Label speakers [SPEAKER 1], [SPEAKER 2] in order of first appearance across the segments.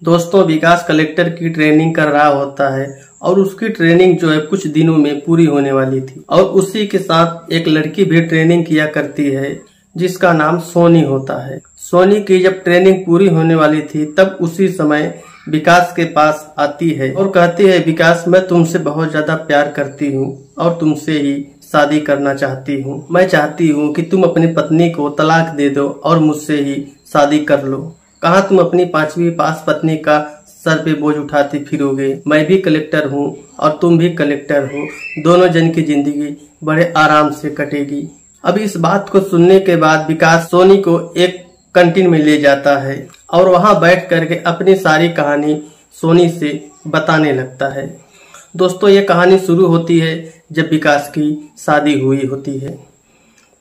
[SPEAKER 1] दोस्तों, विकास कलेक्टर की ट्रेनिंग कर रहा होता है और उसकी ट्रेनिंग जो है कुछ दिनों में पूरी होने वाली थी और उसी के साथ एक लड़की भी ट्रेनिंग किया करती है जिसका नाम सोनी होता है। सोनी की जब ट्रेनिंग पूरी होने वाली थी तब उसी समय विकास के पास आती है और कहती है, विकास मैं तुमसे बहुत ज्यादा प्यार करती हूँ और तुमसे ही शादी करना चाहती हूँ। मैं चाहती हूँ कि तुम अपनी पत्नी को तलाक दे दो और मुझसे ही शादी कर लो। कहाँ तुम अपनी 5वीं पास पत्नी का सर पे बोझ उठाती फिरोगे। मैं भी कलेक्टर हूँ और तुम भी कलेक्टर हो, दोनों जन की जिंदगी बड़े आराम से कटेगी। अब इस बात को सुनने के बाद विकास सोनी को एक कैंटीन में ले जाता है और वहां बैठ करके अपनी सारी कहानी सोनी से बताने लगता है। दोस्तों, ये कहानी शुरू होती है जब विकास की शादी हुई होती है।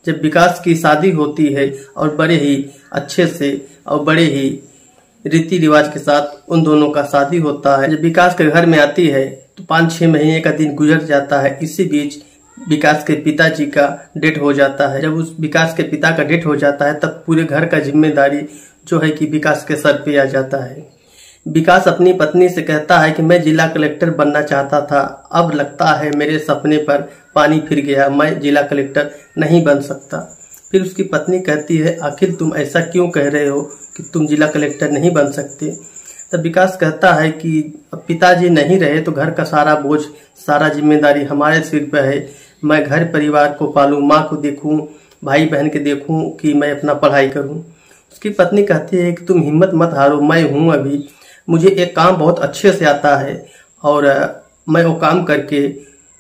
[SPEAKER 1] जब विकास की शादी होती है और बड़े ही अच्छे से और बड़े ही रीति रिवाज के साथ उन दोनों का शादी होता है। जब विकास के घर में आती है तो 5-6 महीने का दिन गुजर जाता है। इसी बीच विकास के पिताजी का डेथ हो जाता है। जब उस विकास के पिता का डेथ हो जाता है तब पूरे घर का जिम्मेदारी जो है कि विकास के सर पे आ जाता है। विकास अपनी पत्नी से कहता है कि मैं जिला कलेक्टर बनना चाहता था, अब लगता है मेरे सपने पर पानी फिर गया, मैं जिला कलेक्टर नहीं बन सकता। फिर उसकी पत्नी कहती है, आखिर तुम ऐसा क्यों कह रहे हो कि तुम जिला कलेक्टर नहीं बन सकते। तब विकास कहता है कि पिताजी नहीं रहे तो घर का सारा बोझ, सारा जिम्मेदारी हमारे सिर पर है। मैं घर परिवार को पालूं, माँ को देखूं, भाई बहन के देखूं कि मैं अपना पढ़ाई करूं। उसकी पत्नी कहती है कि तुम हिम्मत मत हारो, मैं हूं अभी, मुझे एक काम बहुत अच्छे से आता है और मैं वो काम करके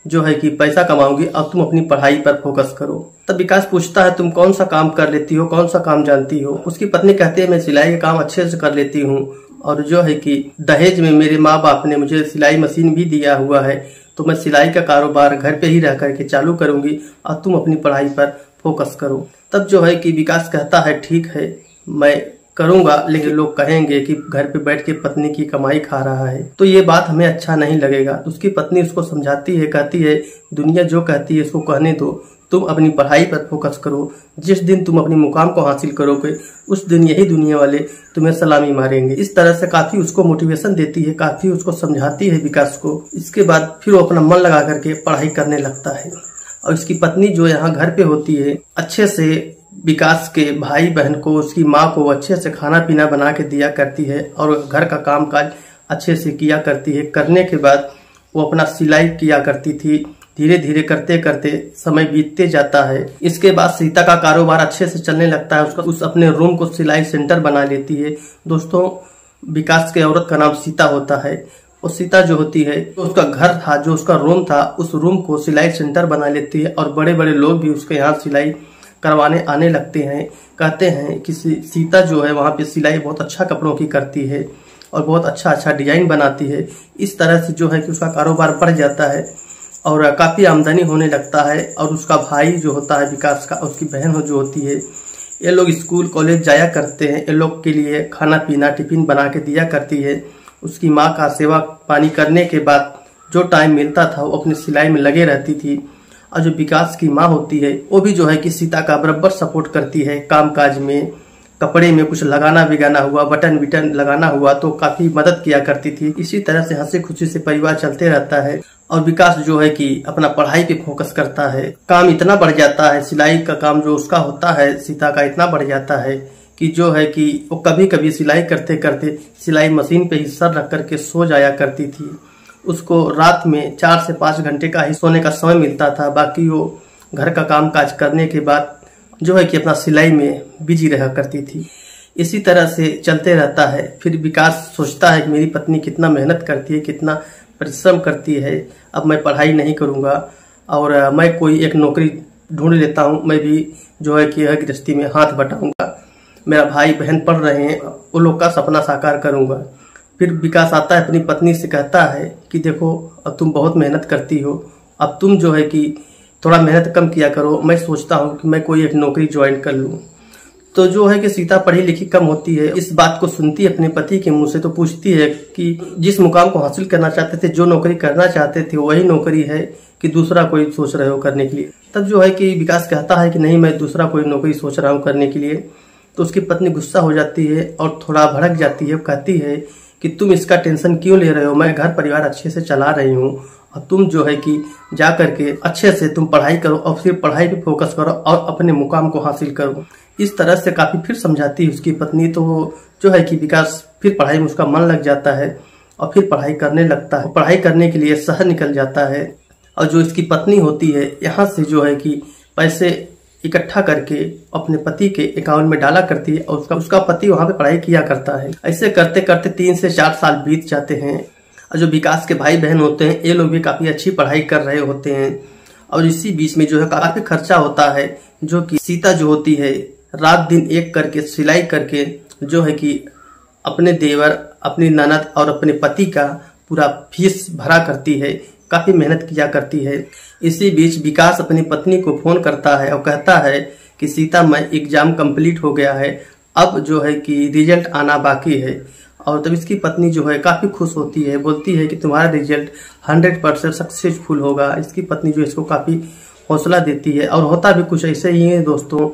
[SPEAKER 1] जो है कि पैसा कमाऊंगी, अब तुम अपनी पढ़ाई पर फोकस करो। तब विकास पूछता है, तुम कौन सा काम कर लेती हो, कौन सा काम जानती हो। उसकी पत्नी कहती है, मैं सिलाई का काम अच्छे से कर लेती हूँ और जो है कि दहेज में मेरे माँ बाप ने मुझे सिलाई मशीन भी दिया हुआ है, तो मैं सिलाई का कारोबार घर पे ही रह करके चालू करूंगी और तुम अपनी पढ़ाई पर फोकस करो। तब जो है कि विकास कहता है, ठीक है मैं करूंगा, लेकिन लोग कहेंगे कि घर पे बैठ के पत्नी की कमाई खा रहा है, तो ये बात हमें अच्छा नहीं लगेगा। तो उसकी पत्नी उसको समझाती है, कहती है दुनिया जो कहती है इसको कहने दो, तुम अपनी पढ़ाई पर फोकस करो। जिस दिन तुम अपनी मुकाम को हासिल करोगे उस दिन यही दुनिया वाले तुम्हें सलामी मारेंगे। इस तरह से काफी उसको मोटिवेशन देती है, काफी उसको समझाती है विकास को। इसके बाद फिर वो अपना मन लगा करके पढ़ाई करने लगता है और इसकी पत्नी जो यहाँ घर पे होती है अच्छे से विकास के भाई बहन को, उसकी माँ को अच्छे से खाना पीना बना के दिया करती है और घर का काम काज अच्छे से किया करती है। करने के बाद वो अपना सिलाई किया करती थी। धीरे धीरे करते करते समय बीतते जाता है। इसके बाद सीता का कारोबार अच्छे से चलने लगता है। उस अपने रूम को सिलाई सेंटर बना लेती है। दोस्तों, विकास के औरत का नाम सीता होता है और सीता जो होती है उसका घर था, जो उसका रूम था, उस रूम को सिलाई सेंटर बना लेती है और बड़े बड़े लोग भी उसके यहाँ सिलाई करवाने आने लगते हैं। कहते हैं कि सीता जो है वहाँ पे सिलाई बहुत अच्छा कपड़ों की करती है और बहुत अच्छा अच्छा डिजाइन बनाती है। इस तरह से जो है कि उसका कारोबार बढ़ जाता है और काफ़ी आमदनी होने लगता है। और उसका भाई जो होता है विकास का, उसकी बहन जो होती है, ये लोग स्कूल कॉलेज जाया करते हैं। ये लोग के लिए खाना पीना टिफिन बना के दिया करती है। उसकी माँ का सेवा पानी करने के बाद जो टाइम मिलता था वो अपनी सिलाई में लगे रहती थी। और जो विकास की माँ होती है वो भी जो है कि सीता का बराबर सपोर्ट करती है काम काज में। कपड़े में कुछ लगाना बिगाना हुआ, बटन बिटन लगाना हुआ तो काफी मदद किया करती थी। इसी तरह से हंसी खुशी से परिवार चलते रहता है और विकास जो है कि अपना पढ़ाई पे फोकस करता है। काम इतना बढ़ जाता है, सिलाई का काम जो उसका होता है सीता का इतना बढ़ जाता है कि जो है कि वो कभी कभी सिलाई करते करते सिलाई मशीन पे ही सर रख करके सो जाया करती थी। उसको रात में 4 से 5 घंटे का ही सोने का समय मिलता था। बाकी वो घर का काम काज करने के बाद जो है कि अपना सिलाई में बिजी रहा करती थी। इसी तरह से चलते रहता है। फिर विकास सोचता है कि मेरी पत्नी कितना मेहनत करती है, कितना परिश्रम करती है, अब मैं पढ़ाई नहीं करूँगा और मैं कोई एक नौकरी ढूंढ लेता हूँ। मैं भी जो है कि गृहस्थी में हाथ बटाऊंगा, मेरा भाई बहन पढ़ रहे हैं, उन लोग का सपना साकार करूँगा। फिर विकास आता है, अपनी पत्नी से कहता है कि देखो अब तुम बहुत मेहनत करती हो, अब तुम जो है कि थोड़ा मेहनत कम किया करो। मैं सोचता हूँ कि मैं कोई एक नौकरी ज्वाइन कर लूँ। तो जो है कि सीता पढ़ी लिखी कम होती है। इस बात को सुनती है अपने पति के मुंह से तो पूछती है कि जिस मुकाम को हासिल करना चाहते थे, जो नौकरी करना चाहते थे, वही नौकरी है कि दूसरा कोई सोच रहे हो करने के लिए। तब जो है कि विकास कहता है कि नहीं, मैं दूसरा कोई नौकरी सोच रहा हूँ करने के लिए। तो उसकी पत्नी गुस्सा हो जाती है और थोड़ा भड़क जाती है। कहती है कि तुम इसका टेंशन क्यों ले रहे हो, मैं घर परिवार अच्छे से चला रही हूँ और तुम जो है कि जा करके अच्छे से तुम पढ़ाई करो और फिर पढ़ाई पे फोकस करो और अपने मुकाम को हासिल करो। इस तरह से काफी फिर समझाती है उसकी पत्नी। तो वो जो है कि विकास फिर पढ़ाई में उसका मन लग जाता है और फिर पढ़ाई करने लगता है। पढ़ाई करने के लिए शहर निकल जाता है और जो इसकी पत्नी होती है यहाँ से जो है कि पैसे इकट्ठा करके अपने पति के अकाउंट में डाला करती है और उसका पति वहाँ पे पढ़ाई किया करता है। ऐसे करते करते 3 से 4 साल बीत जाते हैं और जो विकास के भाई बहन होते हैं ये लोग भी काफी अच्छी पढ़ाई कर रहे होते हैं और इसी बीच में जो है काफी खर्चा होता है, जो कि सीता जो होती है रात दिन एक करके सिलाई करके जो है कि अपने देवर, अपनी ननद और अपने पति का पूरा फीस भरा करती है, काफी मेहनत किया करती है। इसी बीच विकास अपनी पत्नी को फोन करता है और कहता है कि सीता मैं एग्जाम कंप्लीट हो गया है, अब जो है कि रिजल्ट आना बाकी है। और तब इसकी पत्नी जो है काफी खुश होती है, बोलती है कि तुम्हारा रिजल्ट 100% सक्सेसफुल होगा। इसकी पत्नी जो इसको काफी हौसला देती है और होता भी कुछ ऐसे ही है दोस्तों।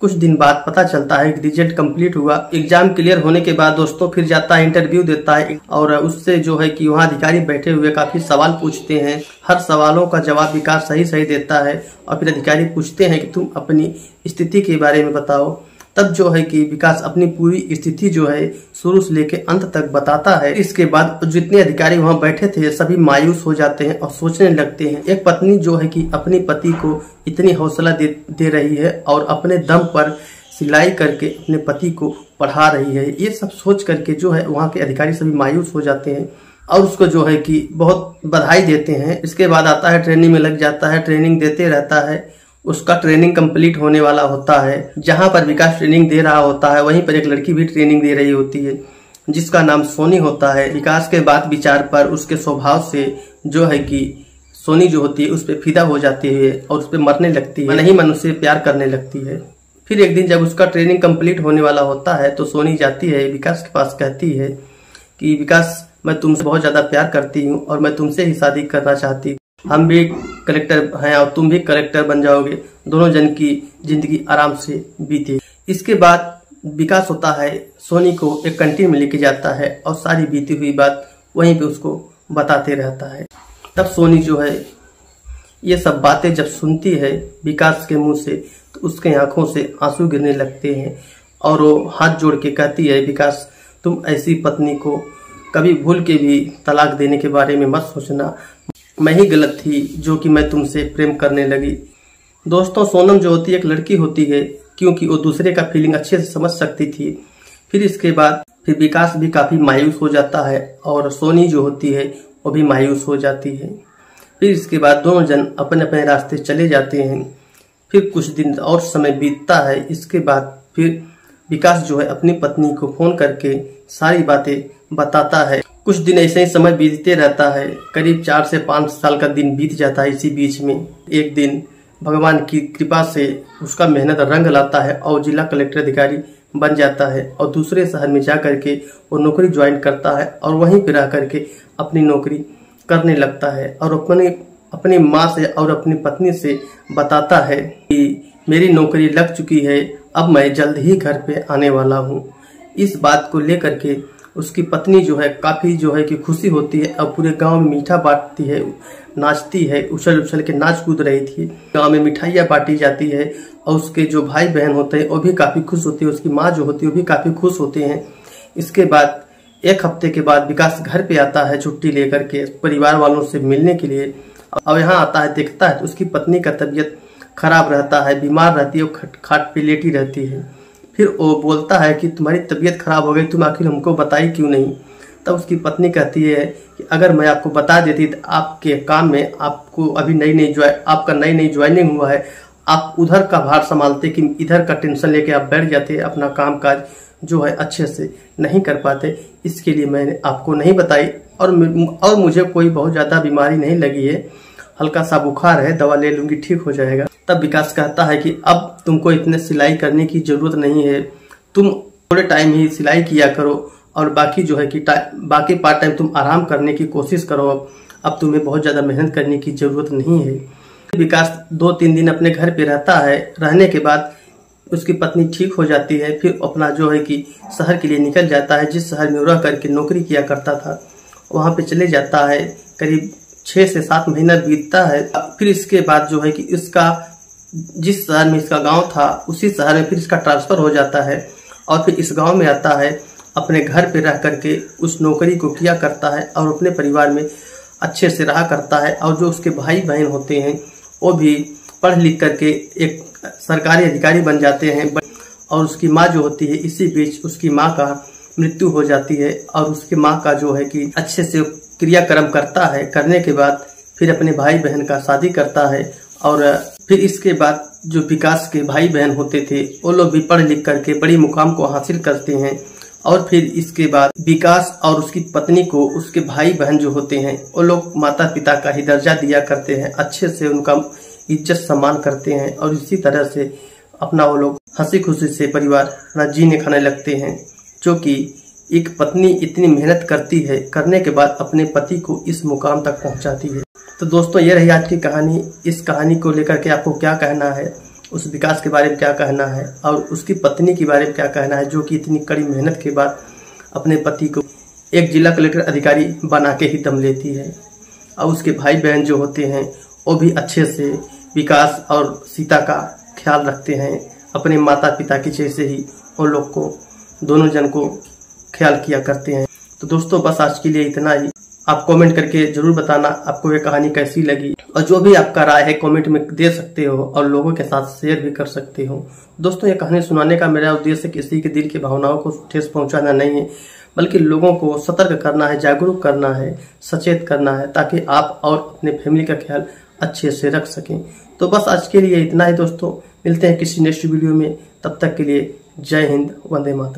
[SPEAKER 1] कुछ दिन बाद पता चलता है कि रिजल्ट कंप्लीट हुआ। एग्जाम क्लियर होने के बाद दोस्तों फिर जाता है, इंटरव्यू देता है और उससे जो है कि वहाँ अधिकारी बैठे हुए काफी सवाल पूछते हैं। हर सवालों का जवाब विकास सही सही देता है और फिर अधिकारी पूछते हैं कि तुम अपनी स्थिति के बारे में बताओ। तब जो है कि विकास अपनी पूरी स्थिति जो है शुरू से लेके अंत तक बताता है। इसके बाद जितने अधिकारी वहां बैठे थे सभी मायूस हो जाते हैं और सोचने लगते हैं। एक पत्नी जो है कि अपने पति को इतनी हौसला दे रही है और अपने दम पर सिलाई करके अपने पति को पढ़ा रही है, ये सब सोच करके जो है वहाँ के अधिकारी सभी मायूस हो जाते हैं और उसको जो है कि बहुत बधाई देते हैं। इसके बाद आता है, ट्रेनिंग में लग जाता है, ट्रेनिंग देते रहता है। उसका ट्रेनिंग कंप्लीट होने वाला होता है। जहां पर विकास ट्रेनिंग दे रहा होता है वहीं पर एक लड़की भी ट्रेनिंग दे रही होती है जिसका नाम सोनी होता है। विकास के बात विचार पर उसके स्वभाव से जो है कि सोनी जो होती है उस पर फिदा हो जाती है और उस पर मरने लगती है, नहीं मन उससे प्यार करने लगती है। फिर एक दिन जब उसका ट्रेनिंग कंप्लीट होने वाला होता है तो सोनी जाती है विकास के पास, कहती है कि विकास मैं तुमसे बहुत ज्यादा प्यार करती हूँ और मैं तुमसे ही शादी करना चाहती हूँ। हम भी कलेक्टर हैं और तुम भी कलेक्टर बन जाओगे, दोनों जन की जिंदगी आराम से बीते। इसके बाद विकास होता है सोनी को एक कैंटीन में लेके जाता है और सारी बीती हुई बात वहीं पे उसको बताते रहता है। तब सोनी जो है ये सब बातें जब सुनती है विकास के मुंह से तो उसके आंखों से आंसू गिरने लगते हैं और वो हाथ जोड़ के कहती है, विकास तुम ऐसी पत्नी को कभी भूल के भी तलाक देने के बारे में मत सोचना, मैं ही गलत थी जो कि मैं तुमसे प्रेम करने लगी। दोस्तों सोनम जो होती है एक लड़की होती है क्योंकि वो दूसरे का फीलिंग अच्छे से समझ सकती थी। फिर इसके बाद फिर विकास भी काफी मायूस हो जाता है और सोनी जो होती है वो भी मायूस हो जाती है। फिर इसके बाद दोनों जन अपने अपने रास्ते चले जाते हैं। फिर कुछ दिन और समय बीतता है। इसके बाद फिर विकास जो है अपनी पत्नी को फोन करके सारी बातें बताता है। कुछ दिन ऐसे ही समय बीतते रहता है, करीब 4 से 5 साल का दिन बीत जाता है। इसी बीच में एक दिन भगवान की कृपा से उसका मेहनत रंग लाता है और जिला कलेक्टर अधिकारी बन जाता है और दूसरे शहर में जा करके वो नौकरी ज्वाइन करता है और वहीं पर रह करके अपनी नौकरी करने लगता है और अपनी माँ से और अपनी पत्नी से बताता है कि मेरी नौकरी लग चुकी है, अब मैं जल्द ही घर पे आने वाला हूँ। इस बात को लेकर के उसकी पत्नी जो है काफी जो है कि खुशी होती है और पूरे गांव में मीठा बांटती है, नाचती है, उछल उछल के नाच कूद रही थी। गांव में मिठाइयाँ बांटी जाती है और उसके जो भाई बहन होते हैं वो भी काफी खुश होती है, उसकी माँ जो होती है वो भी काफी खुश होते हैं। इसके बाद 1 हफ्ते के बाद विकास घर पे आता है छुट्टी लेकर के परिवार वालों से मिलने के लिए और यहाँ आता है, देखता है तो उसकी पत्नी का तबीयत खराब रहता है, बीमार रहती है, खाट पे लेटी रहती है। फिर वो बोलता है कि तुम्हारी तबीयत खराब हो गई, तुम आखिर हमको बताई क्यों नहीं। तब उसकी पत्नी कहती है कि अगर मैं आपको बता देती तो आपके काम में आपको अभी आपका नई ज्वाइनिंग हुआ है, आप उधर का भार संभालते कि इधर का टेंशन लेके आप बैठ जाते, अपना काम काज जो है अच्छे से नहीं कर पाते, इसके लिए मैंने आपको नहीं बताई। और मुझे कोई बहुत ज्यादा बीमारी नहीं लगी है, हल्का सा बुखार है, दवा ले लूंगी ठीक हो जाएगा। तब विकास कहता है कि अब तुमको इतने सिलाई करने की जरूरत नहीं है, तुम थोड़े टाइम ही सिलाई किया करो और बाकी जो है कि बाकी पार्ट टाइम तुम आराम करने की कोशिश करो। अब तुम्हें बहुत ज्यादा मेहनत करने की जरूरत नहीं है। विकास 2-3 दिन अपने घर पे रहता है। रहने के बाद उसकी पत्नी ठीक हो जाती है, फिर अपना जो है कि शहर के लिए निकल जाता है। जिस शहर में रह करके नौकरी किया करता था वहां पे चले जाता है। करीब 6 से 7 महीना बीतता है। फिर इसके बाद जो है कि इसका जिस शहर में इसका गांव था उसी शहर में फिर इसका ट्रांसफर हो जाता है और फिर इस गांव में आता है। अपने घर पे रह करके उस नौकरी को किया करता है और अपने परिवार में अच्छे से रहा करता है। और जो उसके भाई बहन होते हैं वो भी पढ़ लिख करके एक सरकारी अधिकारी बन जाते हैं। और उसकी माँ जो होती है, इसी बीच उसकी माँ का मृत्यु हो जाती है और उसकी माँ का जो है कि अच्छे से क्रियाक्रम करता है। करने के बाद फिर अपने भाई बहन का शादी करता है। और फिर इसके बाद जो विकास के भाई बहन होते थे वो लोग भी पढ़ लिख करके बड़ी मुकाम को हासिल करते हैं। और फिर इसके बाद विकास और उसकी पत्नी को उसके भाई बहन जो होते हैं वो लोग माता पिता का ही दर्जा दिया करते हैं, अच्छे से उनका इज्जत सम्मान करते हैं। और इसी तरह से अपना वो लोग हंसी खुशी से परिवार अपना जीने खाने लगते हैं। जो कि एक पत्नी इतनी मेहनत करती है, करने के बाद अपने पति को इस मुकाम तक पहुंचाती है। तो दोस्तों ये रही आज की कहानी। इस कहानी को लेकर के आपको क्या कहना है, उस विकास के बारे में क्या कहना है और उसकी पत्नी के बारे में क्या कहना है, जो कि इतनी कड़ी मेहनत के बाद अपने पति को एक जिला कलेक्टर अधिकारी बना के ही दम लेती है। और उसके भाई बहन जो होते हैं वो भी अच्छे से विकास और सीता का ख्याल रखते हैं। अपने माता पिता के जैसे ही उन लोग को, दोनों जन को ख्याल किया करते हैं। तो दोस्तों बस आज के लिए इतना ही। आप कमेंट करके जरूर बताना आपको ये कहानी कैसी लगी, और जो भी आपका राय है कमेंट में दे सकते हो और लोगों के साथ शेयर भी कर सकते हो। दोस्तों ये कहानी सुनाने का मेरा उद्देश्य किसी के दिल की भावनाओं को ठेस पहुंचाना नहीं है, बल्कि लोगों को सतर्क करना है, जागरूक करना है, सचेत करना है, ताकि आप और अपने फैमिली का ख्याल अच्छे से रख सकें। तो बस आज के लिए इतना ही दोस्तों, मिलते हैं किसी नेक्स्ट वीडियो में। तब तक के लिए जय हिंद, वंदे मातरम।